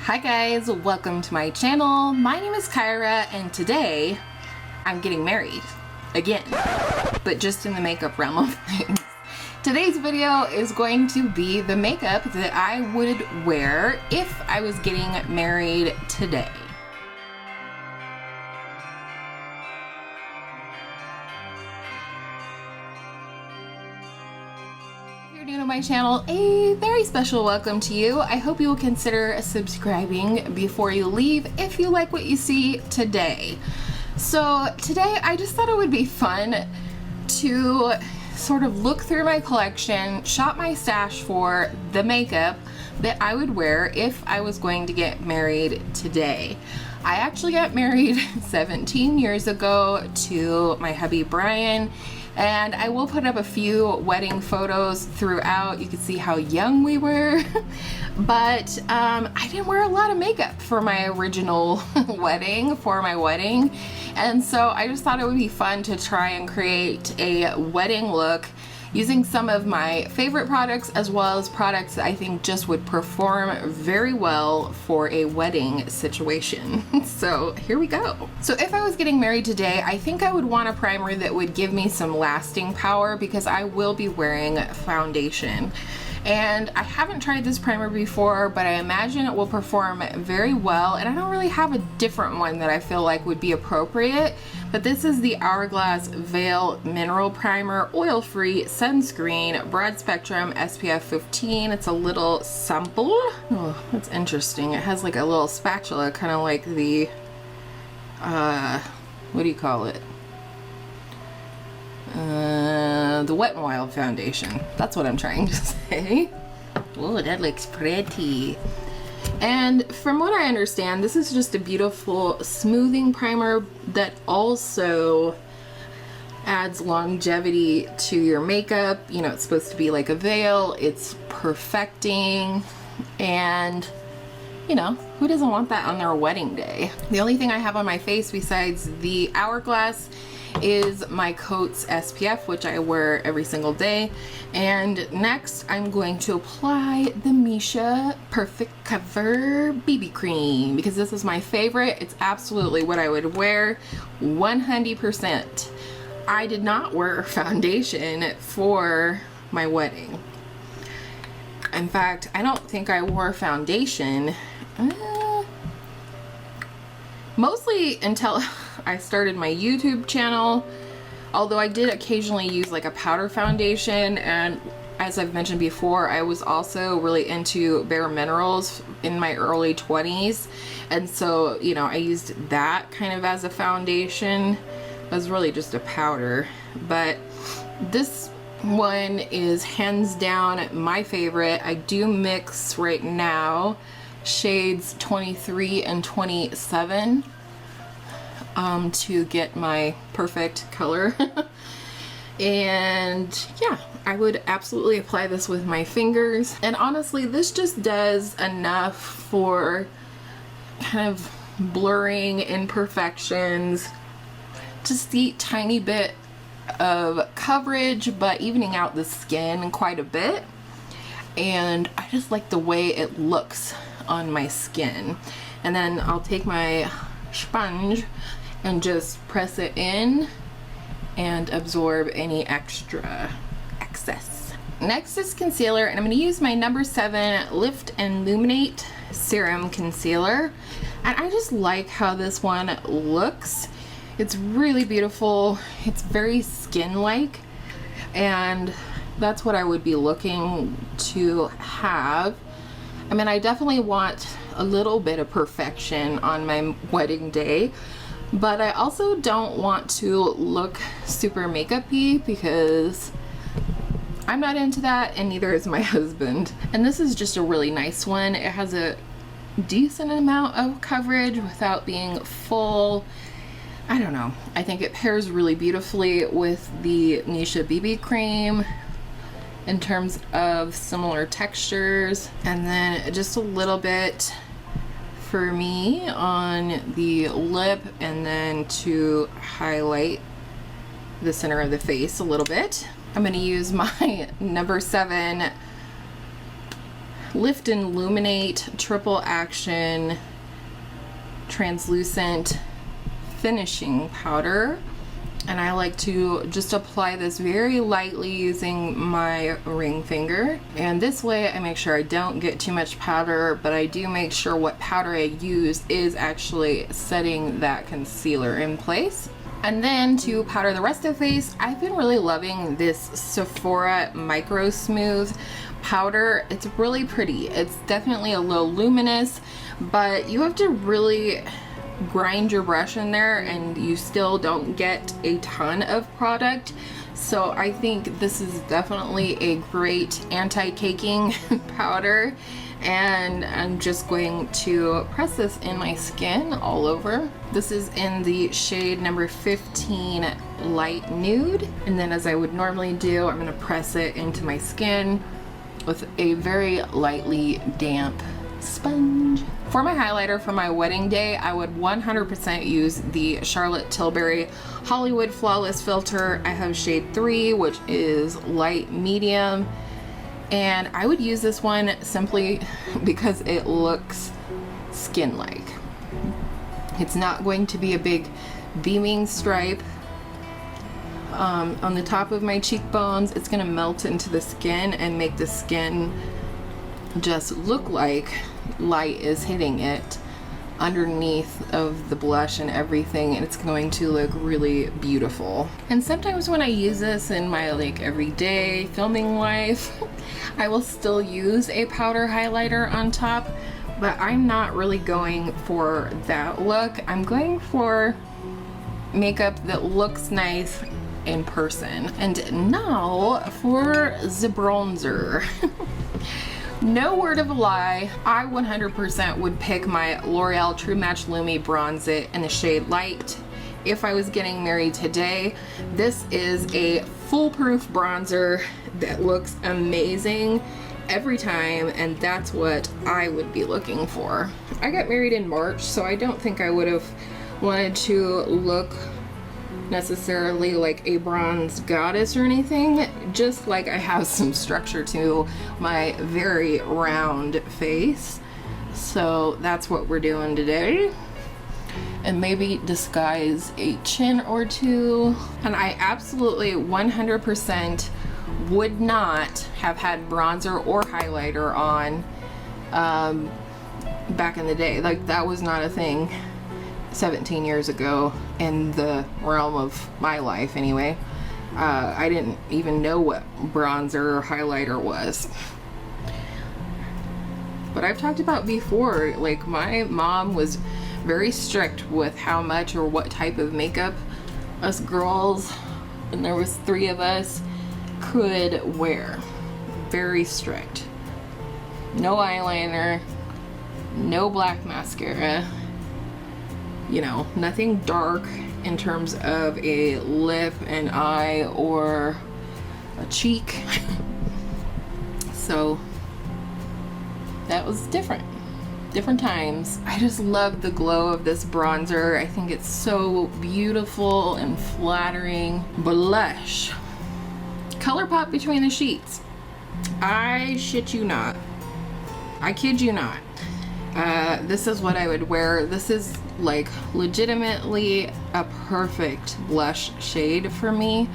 Hi guys, welcome to my channel. My name is Kyra and today I'm getting married again, but just in the makeup realm of things. Today's video is going to be the makeup that I would wear if I was getting married today. New to my channel, a very special welcome to you. I hope you will consider subscribing before you leave if you like what you see today. So today I just thought it would be fun to sort of look through my collection, shop my stash for the makeup that I would wear if I was going to get married today. I actually got married 17 years ago to my hubby Brian, and I will put up a few wedding photos throughout. You can see how young we were, but I didn't wear a lot of makeup for my original wedding, and so I just thought it would be fun to try and create a wedding look using some of my favorite products as well as products that I think just would perform very well for a wedding situation. So here we go. So if I was getting married today, I think I would want a primer that would give me some lasting power because I will be wearing foundation. And I haven't tried this primer before, but I imagine it will perform very well, and I don't really have a different one that I feel like would be appropriate, but this is the Hourglass Veil Mineral Primer, oil-free sunscreen, broad spectrum, SPF 15. It's a little sample. Oh, that's interesting. It has like a little spatula, kind of like the, what do you call it? The Wet n Wild foundation. That's what I'm trying to say. Oh, that looks pretty. And from what I understand, this is just a beautiful smoothing primer that also adds longevity to your makeup. You know, it's supposed to be like a veil. It's perfecting, and you know, who doesn't want that on their wedding day? The only thing I have on my face besides the Hourglass is my Cotz SPF, which I wear every single day. And next I'm going to apply the MIssha Perfect Cover BB cream because this is my favorite. It's absolutely what I would wear 100%. I did not wear foundation for my wedding. In fact, I don't think I wore foundation mostly until I started my YouTube channel, although I did occasionally use like a powder foundation, and as I've mentioned before, I was also really into bare minerals in my early 20s, and so, you know, I used that kind of as a foundation. It was really just a powder, but this one is hands down my favorite. I do mix right now shades 23 and 27 to get my perfect color. And yeah, I would absolutely apply this with my fingers, and honestly this just does enough for kind of blurring imperfections, just the tiny bit of coverage but evening out the skin quite a bit, and I just like the way it looks on my skin. And then I'll take my sponge and just press it in and absorb any extra excess. Next is concealer, and I'm going to use my number 7 Lift and Luminate Serum Concealer, and I just like how this one looks. It's really beautiful. It's very skin-like, and that's what I would be looking to have. I mean, I definitely want a little bit of perfection on my wedding day, but I also don't want to look super makeup-y because I'm not into that, and neither is my husband. And this is just a really nice one. It has a decent amount of coverage without being full. I don't know. I think it pairs really beautifully with the MIssha BB cream in terms of similar textures, and then just a little bit for me on the lip, and then to highlight the center of the face a little bit. I'm going to use my number 7 Lift and Luminate Triple Action Translucent Finishing Powder. And I like to just apply this very lightly using my ring finger. And this way I make sure I don't get too much powder, but I do make sure what powder I use is actually setting that concealer in place. And then to powder the rest of the face, I've been really loving this Sephora MicroSmooth powder. It's really pretty. It's definitely a little luminous, but you have to really grind your brush in there and you still don't get a ton of product. So I think this is definitely a great anti-caking powder, and I'm just going to press this in my skin all over. This is in the shade number 15 Light Nude, and then as I would normally do, I'm going to press it into my skin with a very lightly damp sponge. For my highlighter for my wedding day, I would 100% use the Charlotte Tilbury Hollywood Flawless Filter. I have shade 3, which is light medium, and I would use this one simply because it looks skin-like. It's not going to be a big beaming stripe on the top of my cheekbones. It's going to melt into the skin and make the skin just look like light is hitting it underneath of the blush and everything, and it's going to look really beautiful. And sometimes when I use this in my like everyday filming life, I will still use a powder highlighter on top, but I'm not really going for that look. I'm going for makeup that looks nice in person. And now for the bronzer. No word of a lie, I 100% would pick my L'Oreal True Match Lumi Bronze It in the shade Light if I was getting married today. This is a foolproof bronzer that looks amazing every time, and that's what I would be looking for. I got married in March, so I don't think I would have wanted to look necessarily like a bronze goddess or anything, just like I have some structure to my very round face. So that's what we're doing today, and maybe disguise a chin or two. And I absolutely 100% would not have had bronzer or highlighter on back in the day. Like, that was not a thing 17 years ago in the realm of my life anyway. I didn't even know what bronzer or highlighter was. But I've talked about before, like, my mom was very strict with how much or what type of makeup us girls, and there was 3 of us, could wear. Very strict. No eyeliner, no black mascara, you know, nothing dark in terms of a lip, an eye, or a cheek. So that was different times. I just love the glow of this bronzer. I think it's so beautiful and flattering. Blush. ColourPop Between the Sheets. I shit you not. I kid you not. This is what I would wear. This is like legitimately a perfect blush shade for me.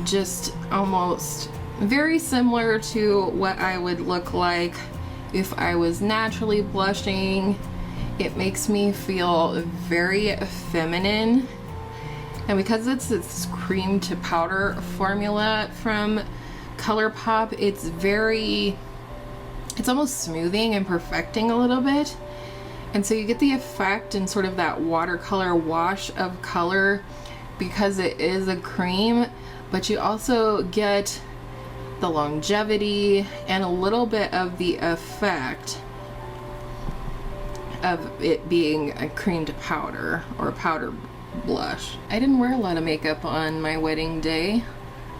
Just almost very similar to what I would look like if I was naturally blushing. It makes me feel very feminine, and because it's this cream to powder formula from ColourPop, it's almost smoothing and perfecting a little bit. And so you get the effect and sort of that watercolor wash of color because it is a cream, but you also get the longevity and a little bit of the effect of it being a cream to powder or powder blush. I didn't wear a lot of makeup on my wedding day.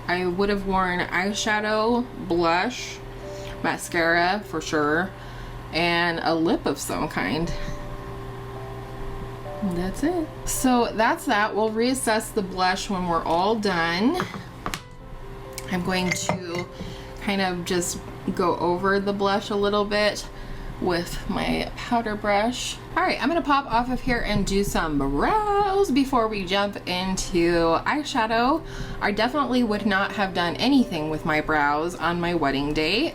I would have worn eyeshadow, blush, mascara for sure, and a lip of some kind. And that's it. So that's that. We'll reassess the blush when we're all done. I'm going to kind of just go over the blush a little bit with my powder brush. All right, I'm gonna pop off of here and do some brows before we jump into eyeshadow. I definitely would not have done anything with my brows on my wedding day.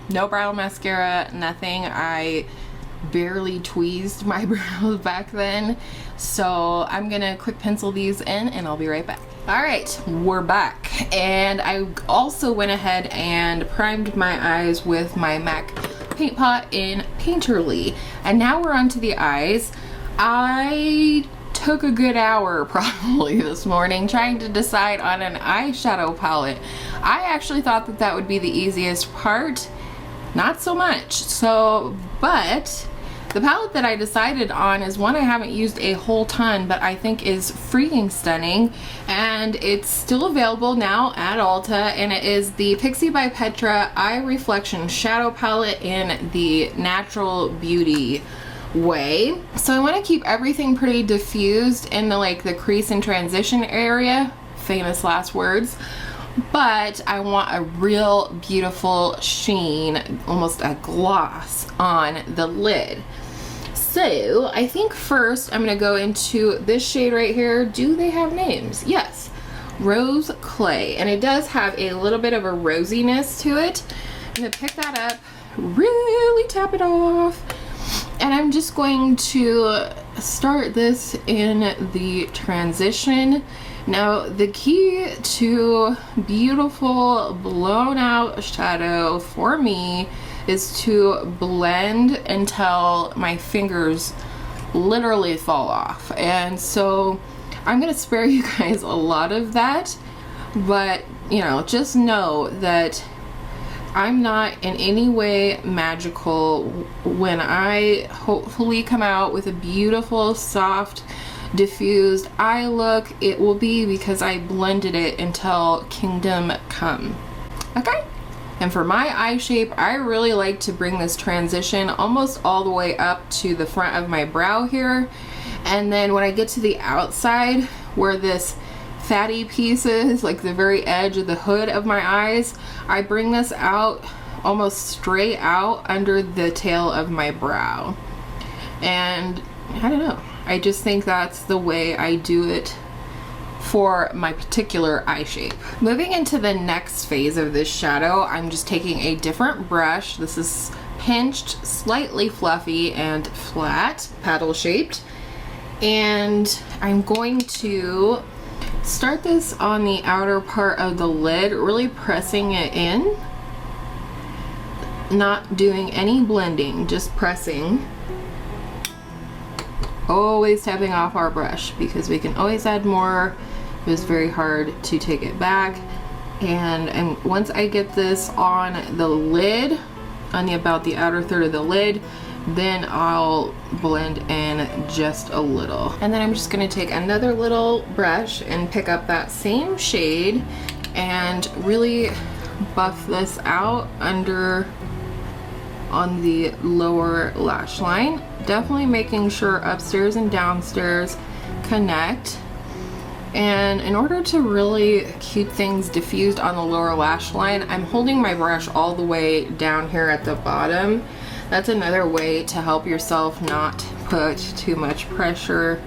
No brow mascara, nothing. I barely tweezed my brows back then. So I'm gonna quick pencil these in and I'll be right back. All right, we're back. And I also went ahead and primed my eyes with my MAC Paint Pot in Painterly. And now we're on to the eyes. I took a good hour probably this morning trying to decide on an eyeshadow palette. I actually thought that that would be the easiest part. Not so much. So, but the palette that I decided on is one I haven't used a whole ton, but I think is freaking stunning, and it's still available now at Ulta, and it is the Pixi by Petra Eye Reflection Shadow Palette in the Natural Beauty way. So I want to keep everything pretty diffused in the crease and transition area, famous last words, but I want a real beautiful sheen, almost a gloss on the lid. So I think first I'm gonna go into this shade right here. Do they have names? Yes, Rose Clay, and it does have a little bit of a rosiness to it. I'm gonna pick that up, really tap it off, and I'm just going to start this in the transition. Now the key to beautiful blown out shadow for me is to blend until my fingers literally fall off. And so I'm gonna spare you guys a lot of that, but you know, just know that I'm not in any way magical. When I hopefully come out with a beautiful, soft, diffused eye look, it will be because I blended it until kingdom come. Okay? And for my eye shape, I really like to bring this transition almost all the way up to the front of my brow here. And then when I get to the outside, where this fatty piece is, like the very edge of the hood of my eyes, I bring this out almost straight out under the tail of my brow. And I don't know, I just think that's the way I do it for my particular eye shape. Moving into the next phase of this shadow, I'm just taking a different brush. This is pinched, slightly fluffy and flat, paddle shaped. And I'm going to start this on the outer part of the lid, really pressing it in. Not doing any blending, just pressing. Always tapping off our brush because we can always add more. It was very hard to take it back. And once I get this on the lid, on about the outer third of the lid, then I'll blend in just a little. And then I'm just gonna take another little brush and pick up that same shade and really buff this out under on the lower lash line. Definitely making sure upstairs and downstairs connect. And in order to really keep things diffused on the lower lash line, I'm holding my brush all the way down here at the bottom. That's another way to help yourself not put too much pressure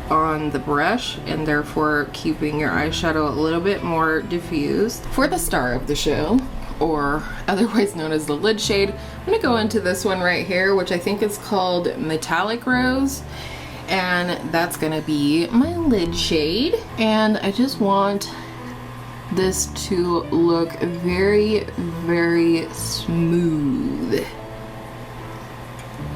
on the brush and therefore keeping your eyeshadow a little bit more diffused. For the star of the show, or otherwise known as the lid shade, I'm gonna go into this one right here, which I think is called Metallic Rose. And that's gonna be my lid shade. And I just want this to look very, very smooth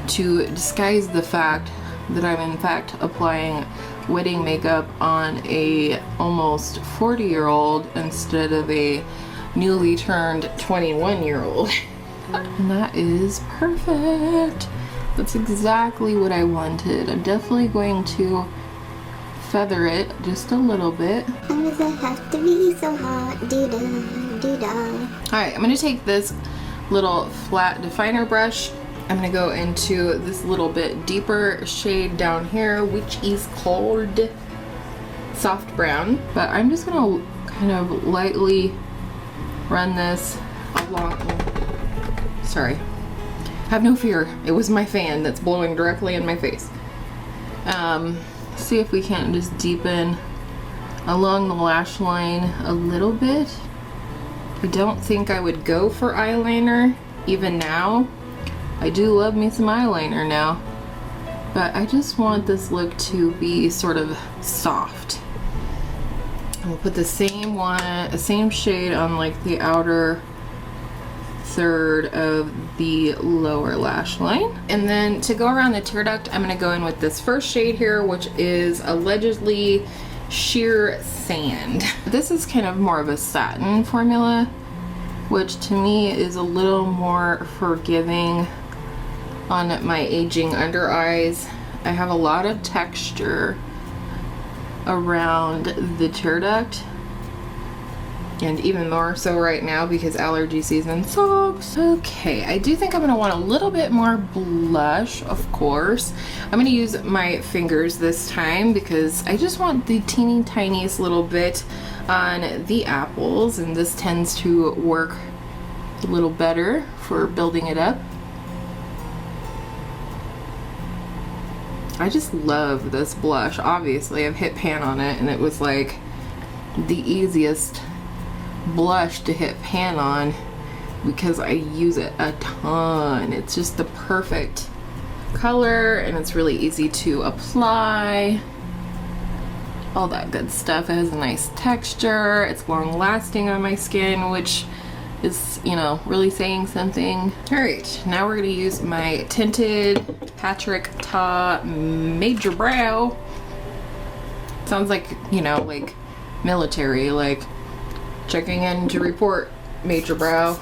to disguise the fact that I'm in fact applying wedding makeup on a almost 40-year-old instead of a newly turned 21-year-old. And that is perfect. That's exactly what I wanted. I'm definitely going to feather it just a little bit. How does it have to be so hot? Doo-dah, doo-dah. Alright, I'm going to take this little flat definer brush. I'm going to go into this little bit deeper shade down here, which is called Soft Brown. But I'm just going to kind of lightly run this have long, sorry. Have no fear. It was my fan that's blowing directly in my face. See if we can't just deepen along the lash line a little bit. I don't think I would go for eyeliner even now. I do love me some eyeliner now, but I just want this look to be sort of soft. And we'll put the same shade on like the outer third of the lower lash line. And then to go around the tear duct, I'm gonna go in with this first shade here, which is allegedly Sheer Sand. This is kind of more of a satin formula, which to me is a little more forgiving on my aging under eyes. I have a lot of texture around the tear duct, and even more so right now because allergy season sucks. Okay, I do think I'm gonna want a little bit more blush, of course. I'm gonna use my fingers this time because I just want the teeny tiniest little bit on the apples, and this tends to work a little better for building it up. I just love this blush. Obviously, I've hit pan on it, and it was like the easiest blush to hit pan on because I use it a ton. It's just the perfect color, and it's really easy to apply. All that good stuff. It has a nice texture. It's long lasting on my skin, which is, you know, really saying something. All right, now we're gonna use my Tinted Patrick Ta Major Brow. Sounds like, you know, like military, like checking in to report, Major Brow.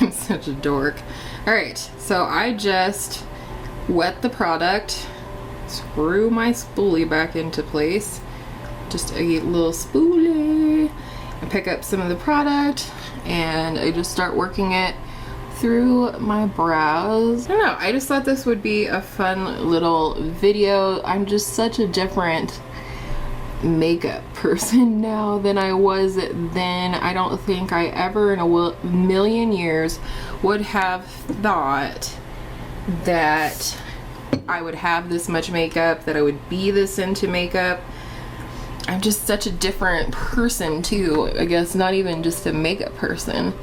I'm such a dork. All right, so I just wet the product, screw my spoolie back into place, just a little spoolie. I pick up some of the product and I just start working it through my brows. I don't know, I just thought this would be a fun little video. I'm just such a different makeup person now than I was then. I don't think I ever in a million years would have thought that I would have this much makeup, that I would be this into makeup. I'm just such a different person too. I guess not even just a makeup person.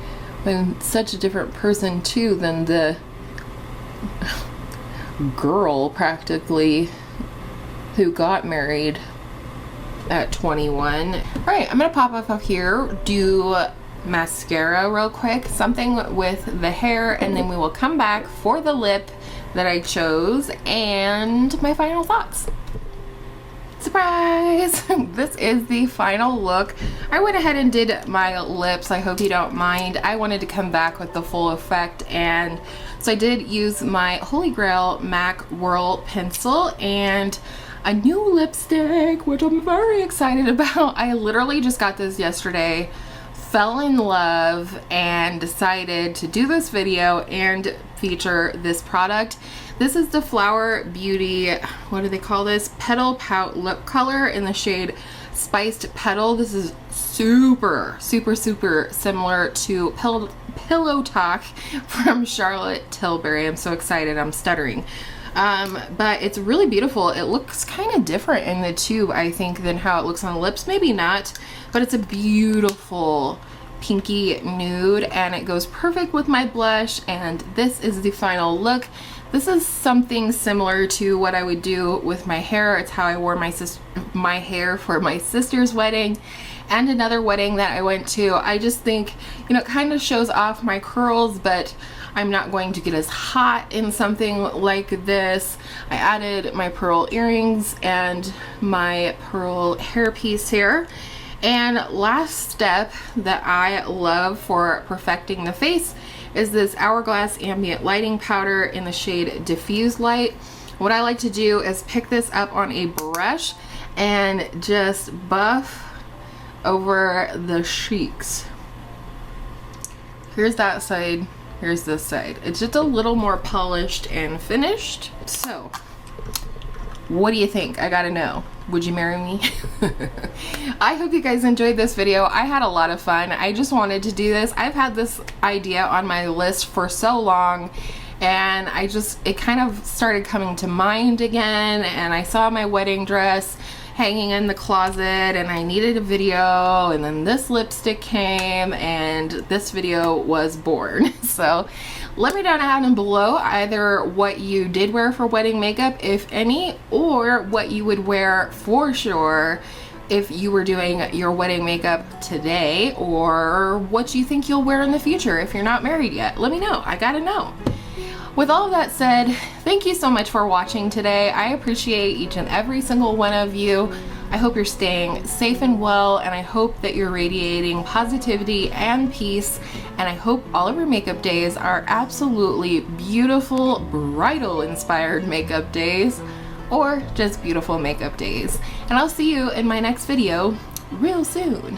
I'm such a different person too than the girl practically who got married at 21. All right, I'm gonna pop up here, do mascara real quick, something with the hair, and then we will come back for the lip that I chose and my final thoughts. Surprise! This is the final look. I went ahead and did my lips. I hope you don't mind. I wanted to come back with the full effect, and so I did use my Holy Grail MAC Whirl pencil and a new lipstick, which I'm very excited about. I literally just got this yesterday, fell in love, and decided to do this video and feature this product. This is the Flower Beauty, what do they call this? Petal Pout Lip Color in the shade Spiced Petal. This is super, super, super similar to Pillow Talk from Charlotte Tilbury. I'm so excited, I'm stuttering. But it's really beautiful. It looks kind of different in the tube, I think, than how it looks on the lips. Maybe not, but it's a beautiful pinky nude, and it goes perfect with my blush, and this is the final look. This is something similar to what I would do with my hair. It's how I wore my hair for my sister's wedding and another wedding that I went to. I just think, you know, it kind of shows off my curls, but I'm not going to get as hot in something like this. I added my pearl earrings and my pearl hairpiece here. And last step that I love for perfecting the face is this Hourglass Ambient Lighting Powder in the shade Diffuse Light. What I like to do is pick this up on a brush and just buff over the cheeks. Here's that side, here's this side. It's just a little more polished and finished. So What do you think? I gotta know. Would you marry me? I hope you guys enjoyed this video. I had a lot of fun. I just wanted to do this. I've had this idea on my list for so long, and it kind of started coming to mind again, and I saw my wedding dress hanging in the closet and I needed a video, and then this lipstick came and this video was born. So let me know down below either what you did wear for wedding makeup, if any, or what you would wear for sure if you were doing your wedding makeup today, or what you think you'll wear in the future if you're not married yet. Let me know. I gotta know. With all of that said, thank you so much for watching today. I appreciate each and every single one of you. I hope you're staying safe and well, and I hope that you're radiating positivity and peace, and I hope all of your makeup days are absolutely beautiful, bridal inspired makeup days, or just beautiful makeup days. And I'll see you in my next video real soon.